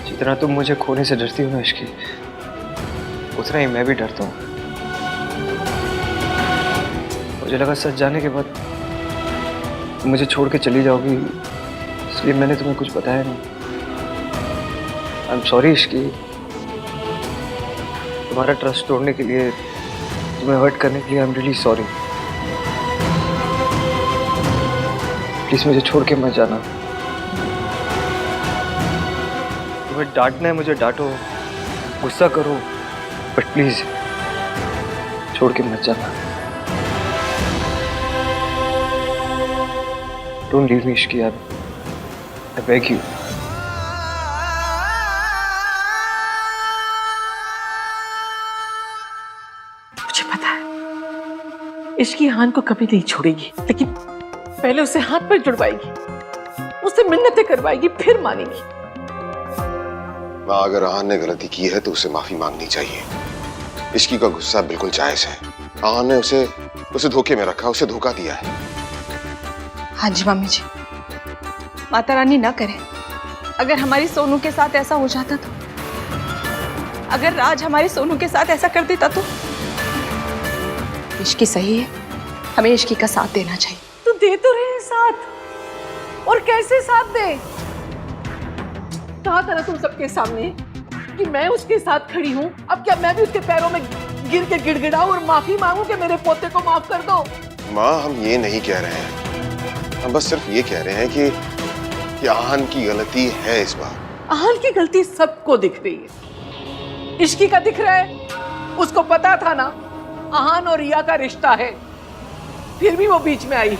जितना तुम मुझे खोने से डरती हो ना इश्की, उतना ही मैं भी डरता हूँ। मुझे लगा सच जाने के बाद तुम मुझे छोड़ के चली जाओगी, इसलिए मैंने तुम्हें कुछ बताया नहीं। आई एम सॉरी इश्की, तुम्हारा ट्रस्ट तोड़ने के लिए, तुम्हें हर्ट करने के लिए I am really sorry. Please मुझे छोड़ के मत जाना। तुम्हें डांटना है मुझे डांटो, गुस्सा करो, बट प्लीज छोड़ के मत जाना। Don't leave me Ishki, I beg you. मुझे पता है इश्की आहान को कभी नहीं छोड़ेगी, लेकिन पहले उसे हाथ पर जुड़वाएगी, उससे मिन्नतें करवाएगी, फिर मानेगी। माँ, अगर आहान ने गलती की है तो उसे माफी मांगनी चाहिए। इश्की का गुस्सा बिल्कुल जायज है। आहान ने उसे धोखे में रखा, उसे धोखा दिया है। हाँ जी मम्मी जी, माता रानी ना करे। अगर हमारी सोनू के साथ ऐसा हो जाता तो, अगर राज हमारी सोनू के साथ ऐसा कर देता तो। इश्की सही है, हमें इश्की का साथ देना चाहिए। तो दे तो रहे साथ, और कैसे साथ दे? कहा था ना तुम सबके सामने कि मैं उसके साथ खड़ी हूँ। अब क्या मैं भी उसके पैरों में गिर के गिड़गिड़ाऊं और माफी मांगू कि मेरे पोते को माफ कर दो? माँ, हम ये नहीं कह रहे हैं, हम बस सिर्फ ये कह रहे हैं कि आहान की गलती है इस बार। आहान की गलती सबको दिख रही है, इश्की का दिख रहा है। उसको पता था ना आहान और रिया का रिश्ता है, फिर भी वो बीच में आई।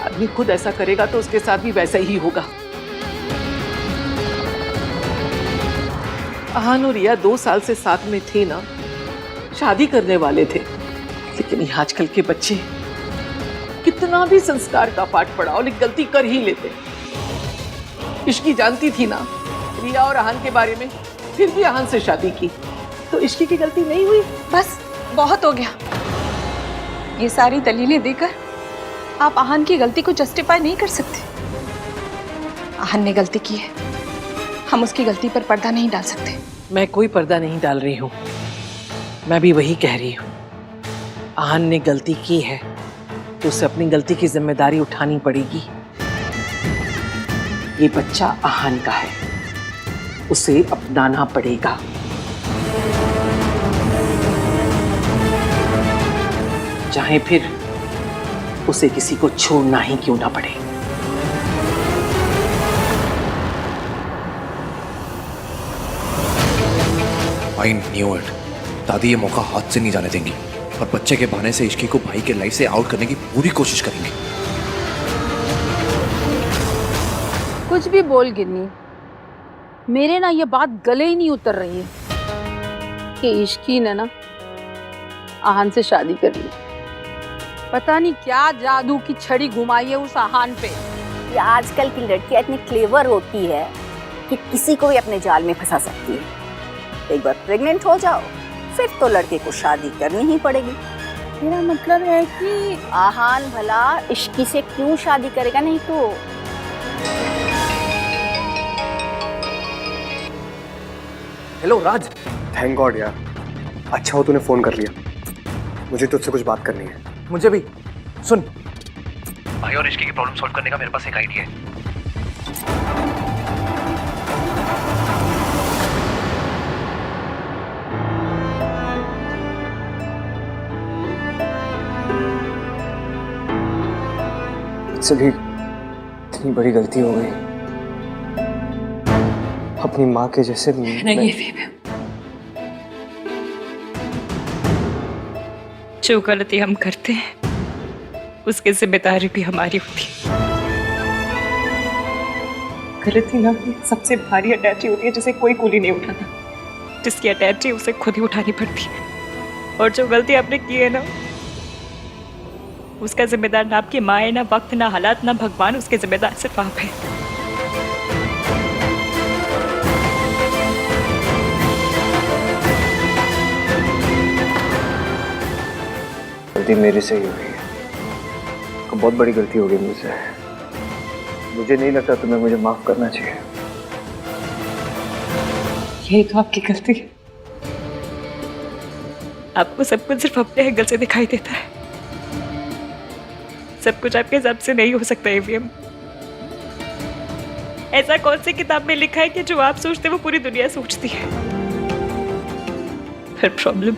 आदमी खुद ऐसा करेगा तो उसके साथ भी वैसा ही होगा। आहान और रिया 2 साल से साथ में थे ना, शादी करने वाले थे, लेकिन ये आजकल के बच्चे कितना भी संस्कार का पाठ पढ़ाओ लेकिन गलती कर ही लेते। इश्की जानती थी ना रिया और आहान के बारे में, फिर भी आहान से शादी की, तो इश्की की गलती नहीं हुई? बस बहुत हो गया। ये सारी दलीलें देकर आप आहान की गलती को जस्टिफाई नहीं कर सकते। आहान ने गलती की है, हम उसकी गलती पर पर्दा नहीं डाल सकते। मैं कोई पर्दा नहीं डाल रही हूँ, मैं भी वही कह रही हूँ। आहान ने गलती की है तो उसे अपनी गलती की जिम्मेदारी उठानी पड़ेगी। ये बच्चा आहान का है, उसे अपनाना पड़ेगा। चाहे फिर उसे किसी को छोड़ना ही क्यों ना पड़े। I knew it. दादी ये मौका हाथ से नहीं जाने देंगी और बच्चे के बहाने से इश्की को भाई के लाइफ से आउट करने की पूरी कोशिश करेंगे। कुछ भी बोल गिन्नी, मेरे ना ये बात गले ही नहीं उतर रही है कि इश्की ने ना आहान से शादी कर ली। पता नहीं क्या जादू की छड़ी घुमाई है उस आहान पे। ये आजकल की लड़कियां इतनी क्लेवर होती है कि किसी को भी अपने जाल में फंसा सकती है। एक बार प्रेग्नेंट हो जाओ फिर तो लड़के को शादी करनी ही पड़ेगी। मेरा मतलब है कि आहान भला इश्की से क्यों शादी करेगा? नहीं तो हेलो राज। थैंक गॉड यार, अच्छा हो तूने फोन कर लिया। मुझे तुझसे कुछ बात करनी है। मुझे भी। सुन, भाई और इश्की की प्रॉब्लम सॉल्व करने का मेरे पास एक आइडिया है। मुझसे भी इतनी बड़ी गलती हो गई, अपनी माँ के जैसे। नहीं जो गलती हम करते हैं उसकी जिम्मेदारी भी हमारी होती है। गलती ना सबसे भारी अटैची होती है जिसे कोई कूली नहीं उठाता, जिसकी अटैची उसे खुद ही उठानी पड़ती है। और जो गलती आपने की है ना, उसका जिम्मेदार ना आपकी माँ है, ना वक्त, ना हालात, ना भगवान। उसके जिम्मेदार सिर्फ आप हैं। गलती मेरे से ही हो गई है, बहुत बड़ी गलती हो गई मुझसे। मुझे नहीं लगता तुम्हें मुझे माफ करना चाहिए। यही तो आपकी गलती है, आपको सब कुछ सिर्फ अपने एंगल से दिखाई देता है। सब कुछ आपके हिसाब से नहीं हो सकता एवीएम। ऐसा कौन सी किताब में लिखा है कि जो आप सोचते वो पूरी दुनिया सोचती है? फिर प्रॉब्लम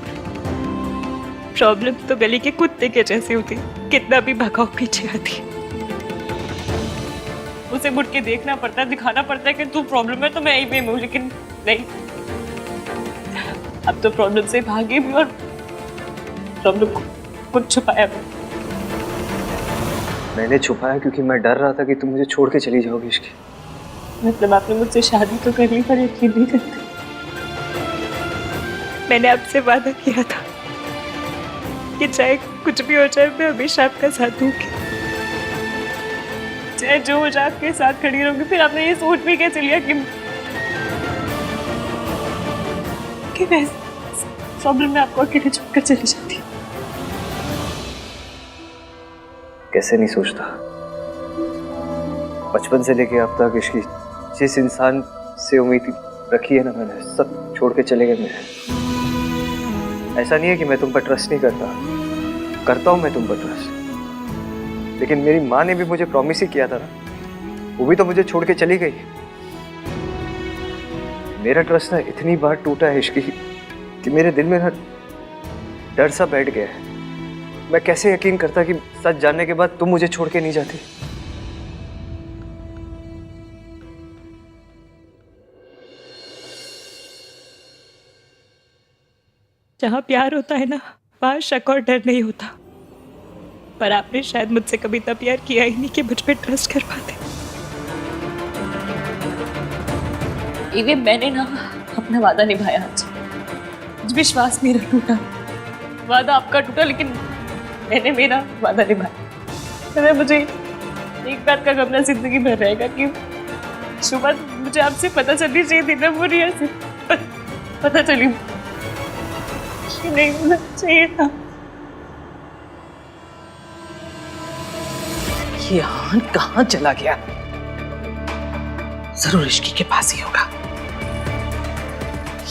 तो गली के कुत्ते के जैसी होती, कितना भी भगाओ पीछे आती। उसे मुड़ के देखना पड़ता है, दिखाना पड़ता है कि तू प्रॉब्लम है तो मैं यही पे हूँ, लेकिन नहीं, अब तो प्रॉब्लम से भागी भी और प्रॉब्लम को खुद छुपाया भी। मैंने छुपाया क्योंकि मैं डर रहा था कि तुम मुझे छोड़ के चली जाओगी इश्की। मतलब आपने मुझसे शादी तो कर ली पर यकीन नहीं करते। मैंने आपसे वादा किया था कि चाहे कुछ भी हो जाए मैं हमेशा आपका साथ दूंगी, चाहे जो हो जाए आपके साथ खड़ी रहूंगी। फिर आपने ये सोच भी कैसे लिया कि मैं प्रॉब्लम में आपको अकेले छोड़कर चली जाती हूँ? कैसे नहीं सोचता, बचपन से लेके अब तक इश्की जिस इंसान से उम्मीद रखी है ना मैंने, सब छोड़ के चले गए मेरे। ऐसा नहीं है कि मैं तुम पर ट्रस्ट नहीं करता हूँ मैं तुम पर ट्रस्ट, लेकिन मेरी माँ ने भी मुझे प्रॉमिस ही किया था ना, वो भी तो मुझे छोड़ के चली गई। मेरा ट्रस्ट ना इतनी बार टूटा है इश्की कि मेरे दिल में ना डर सा बैठ गया है। मैं कैसे यकीन करता कि सच जानने के बाद तुम मुझे छोड़ के नहीं जाती। जहाँ प्यार होता है ना वहाँ शक और डर नहीं होता, पर आपने शायद मुझसे कभी इतना प्यार किया ही नहीं कि मुझ पे ट्रस्ट कर पाते। इवन मैंने ना अपना वादा निभाया आज, विश्वास मेरा टूटा, वादा आपका टूटा, लेकिन मैंने मेरा वादा निभाया। तो मुझे एक बात का गम जिंदगी भर रहेगा कि सुबह मुझे आपसे पता चलनी चाहिए थी ना, वो रिया से पता चली नहीं होना चाहिए था। ये आहान कहाँ चला गया? जरूर इश्की के पास ही होगा।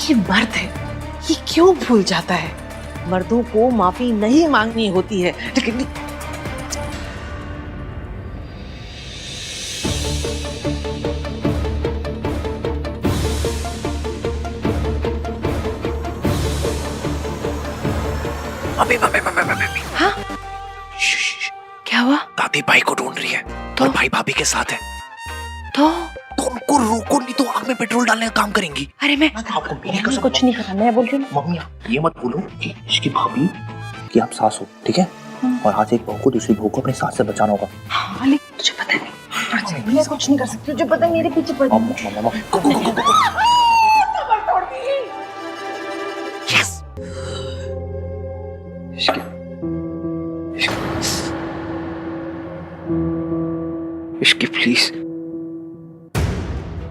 ये मर्द है, ये क्यों भूल जाता है? मर्दों को माफी नहीं मांगनी होती है, लेकिन हाँ? क्या हुआ? दादी भाई को ढूंढ रही है और भाई भाभी के साथ है। तो उनको रोको, नहीं तो आग में पेट्रोल डालने का काम करेंगी। अरे मैं आपको कुछ नहीं करा, मैं बोल रही हूँ। मम्मी ये मत बोलो कि इसकी भाभी कि आप सास हो, ठीक है? और आज एक बहू को दूसरी बहू को अपने सास से बचाना होगा। हाँ, लेकिन तुझे पता नहीं, मैं कुछ नहीं कर सकती, तुझे पता है मेरे पीछे पड़। इश्की प्लीज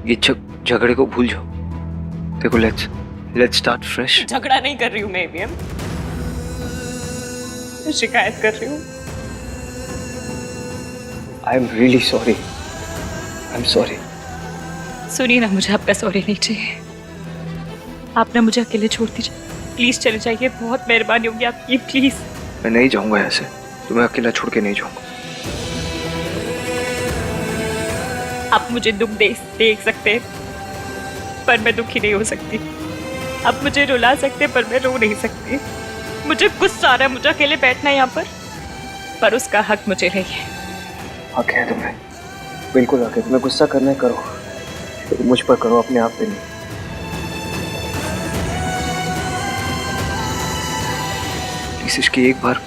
ये झगड़े को भूल जाओ। देखो लेट्स स्टार्ट फ्रेश। झगड़ा नहीं कर रही हूँ मैं एवीएम, शिकायत कर रही हूँ। I am really sorry, I am sorry. सुनिए ना, मुझे आपका सॉरी नहीं चाहिए। आप ना मुझे अकेले छोड़ दीजिए, प्लीज चले जाइए, बहुत मेहरबानी होगी आपकी, प्लीज। मैं नहीं जाऊंगा ऐसे, तुम्हें अकेला छोड़ के नहीं जाऊंगा। आप मुझे दुख देख सकते हैं पर मैं दुखी नहीं हो सकती। आप मुझे रुला सकते पर मैं रो नहीं सकती। मुझे गुस्सा आ रहा है, मुझे अकेले बैठना है यहाँ पर उसका हक मुझे नहीं है। हक है तुम्हें, बिल्कुल हक है। तुम्हें गुस्सा करना है करो, लेकिन मुझ पर करो, अपने आप पे नहीं। प्लीज इसकी एक बार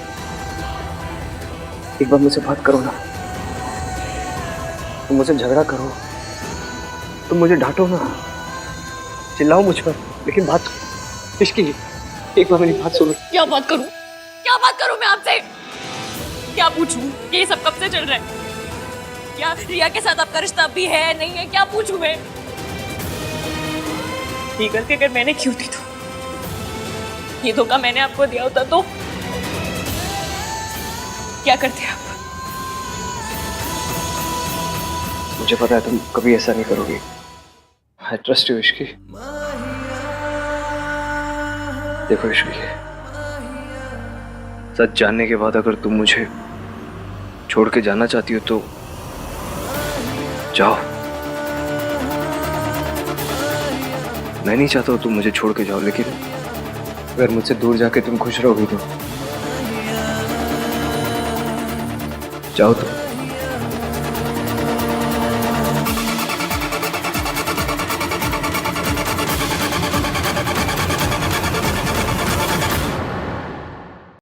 मुझसे बात करो ना। तुम मुझसे झगड़ा करो, तुम मुझे डांटो ना, चिल्लाओ मुझ पर, लेकिन बात इसकी एक बार मेरी बात सुनो। क्या बात करूं मैं आपसे? क्या पूछूं? ये सब कब से चल रहा है? क्या रिया के साथ आपका रिश्ता भी है नहीं है? क्या पूछूं मैं? ये गलती अगर मैंने क्यों दी, तो ये धोखा मैंने आपको दिया होता तो क्या करते आप? मुझे पता है तुम कभी ऐसा नहीं करोगी। I trust you, Ishki. देखो इश्की, सच जानने के बाद अगर तुम मुझे छोड़ के जाना चाहती हो तो जाओ। मैं नहीं चाहता तुम मुझे छोड़ के जाओ, लेकिन अगर मुझसे दूर जाके तुम खुश रहोगी तो जाओ तुम।